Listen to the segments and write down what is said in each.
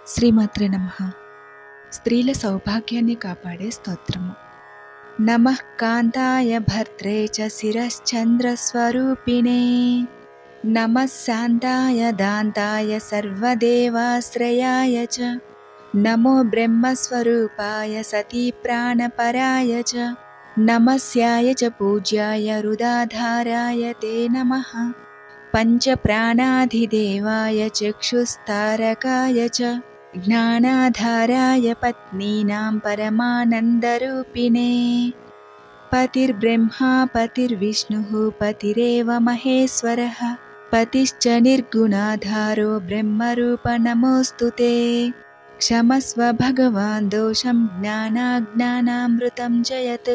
శ్రీమాత్రే నమః. స్త్రీల సౌభాగ్యాన్ని కాపాడే స్తోత్రము. నమః కాంతాయ భర్త్రే చ శిరశ్చంద్రస్వరూపిణే నమః శాంతాయ దాంతాయ సర్వదేవాశ్రయాయ చ నమో బ్రహ్మస్వరూపాయ సతీ ప్రాణపరాయ చ నమస్యాయ చ పూజ్యాయ హృదాధారాయ తే నమః పంచప్రాణాధిదేవాయ చక్షుస్తారకాయ చ జ్ఞానాధారాయ పత్నీనాం పరమానందరూపిణే పతిర్బ్రహ్మా పతిర్విష్ణుః పతిరేవ మహేశ్వరః పతిశ్చ నిర్గుణాధారో బ్రహ్మరూప నమోऽस्तुते క్షమస్వ భగవాన్ దోషం జ్ఞానాజ్ఞానామృతం జయత్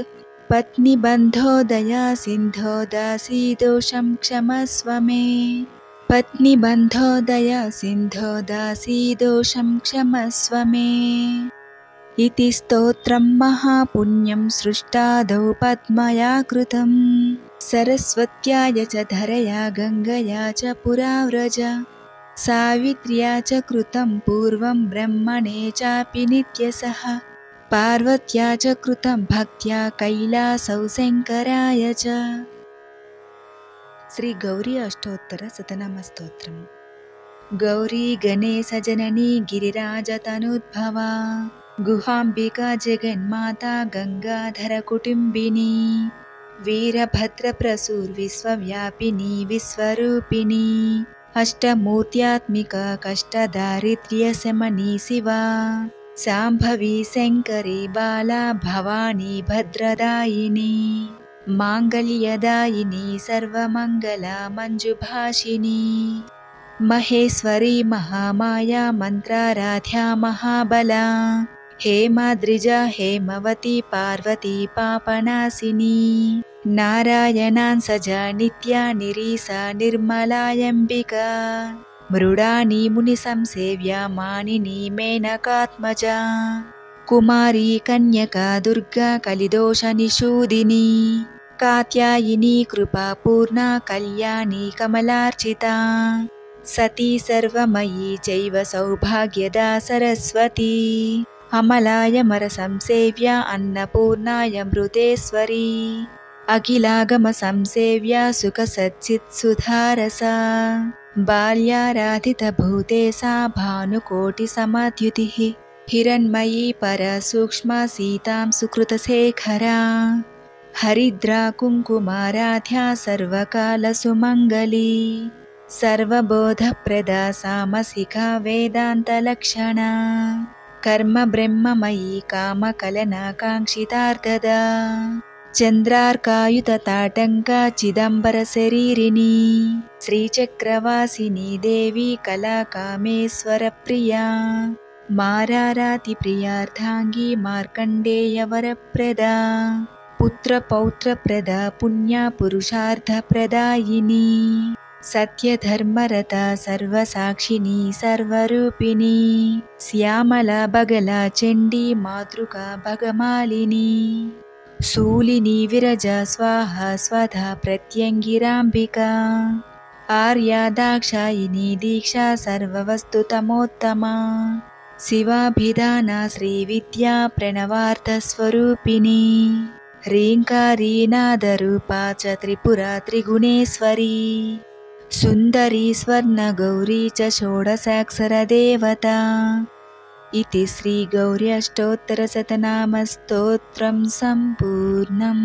పత్నిబంధోదయా సింధో దాసీ దోషం క్షమస్వ మే పత్నిబంధోదయా సింధో దాసీ దోషం క్షమస్వ మే ఇతి స్తోత్రం మహాపుణ్యం సృష్టాదౌ పద్మయా కృతం సరస్వత్యా చ ధరయా గంగయా చ పురావ్రజ సావిత్ర్యా చ కృతం పూర్వం బ్రహ్మణే చాపి నిత్యసః పార్వత్యా చ కృతం భక్త్యా కైలాసౌ శంకరాయ చ. శ్రీ గౌరీ అష్టోత్తర శతనామ స్తోత్రము. గౌరీ గణేశ జననీ గిరిరాజతనుద్భవా గుహాంబికా జగన్మాతా గంగాధర కుటుంబిని వీరభద్ర ప్రసూర్ విశ్వవ్యాపిని విశ్వరూపిణి అష్టమూర్త్యాత్మిక కష్టదారిద్ర్య శమని శివా శాంభవి శంకరి బాలా భవానీ భద్రదాయిని మాంగళ్యదాయిని సర్వమంగళ మంజుభాషిని మహేశ్వరి మహామాయా మంత్రారాధ్యా మహాబలా హేమాద్రిజా హేమవతి పార్వతీ పాపనాశిని నారాయణాన్సజా నిత్యా నిరీసా నిర్మలాయంబికా మృడాని ముని సంసేవ్యా మానిని మేనకాత్మజా కుమారీ కన్యకా దుర్గా కలిదోష నిషూదిని కాత్యాయిని కృపాపూర్ణా కళ్యాణి కమలార్చితా సతీ సర్వమయీ చైవ సౌభాగ్యదా సరస్వతీ అమలాయమర సంసేవ్యా అన్నపూర్ణాయ మృతేశ్వరీ అఖిలాగమ సంసేవ్యా సుఖ సచ్చిత్ సుధారసా బాల్యారాధిత భూతేసా భానుకోటి సమాద్యుతిః హిరణ్మయీ పర సూక్ష్మ సీతాం సుకృతశేఖరా హరిద్రా కుంకుమారాధ్యా సర్వకాల సుమంగళీ సర్వబోధప్రదా సామసికా వేదాంతలక్షణా కర్మ బ్రహ్మమయీ కామకలనాకాంక్షితార్థదా చంద్రార్కాయుత తాటంకా చిదంబర శరీరిణి శ్రీచక్రవాసిని దేవి కళాకామేశ్వర ప్రియా మారారాతి ప్రియార్థాంగి మార్కండేయ వరప్రదా పుత్రపౌత్రప్రదా పుణ్య పురుషార్థప్రదాయిని సత్యధర్మరత సర్వసాక్షిని సర్వరూపిణి శ్యామల బగల చండీ మాతృకా భగమాలిని శూలిని విరజ స్వాహ స్వధా ప్రత్యంగిరాంబికా ఆర్యా దాక్షాయిని దీక్షా సర్వవస్తుతమోత్తమా శివాభిధాన శ్రీవిద్యా ప్రణవార్థస్వరూపిణి హ్రీంకారీ నాదరూపా చ త్రిపురా త్రిగుణేశ్వరీ సుందరీ స్వర్ణగౌరీ చ షోడశాక్షర దేవతా. ఇతి శ్రీ గౌరీ అష్టోత్తర శతనామ స్తోత్రం సంపూర్ణం.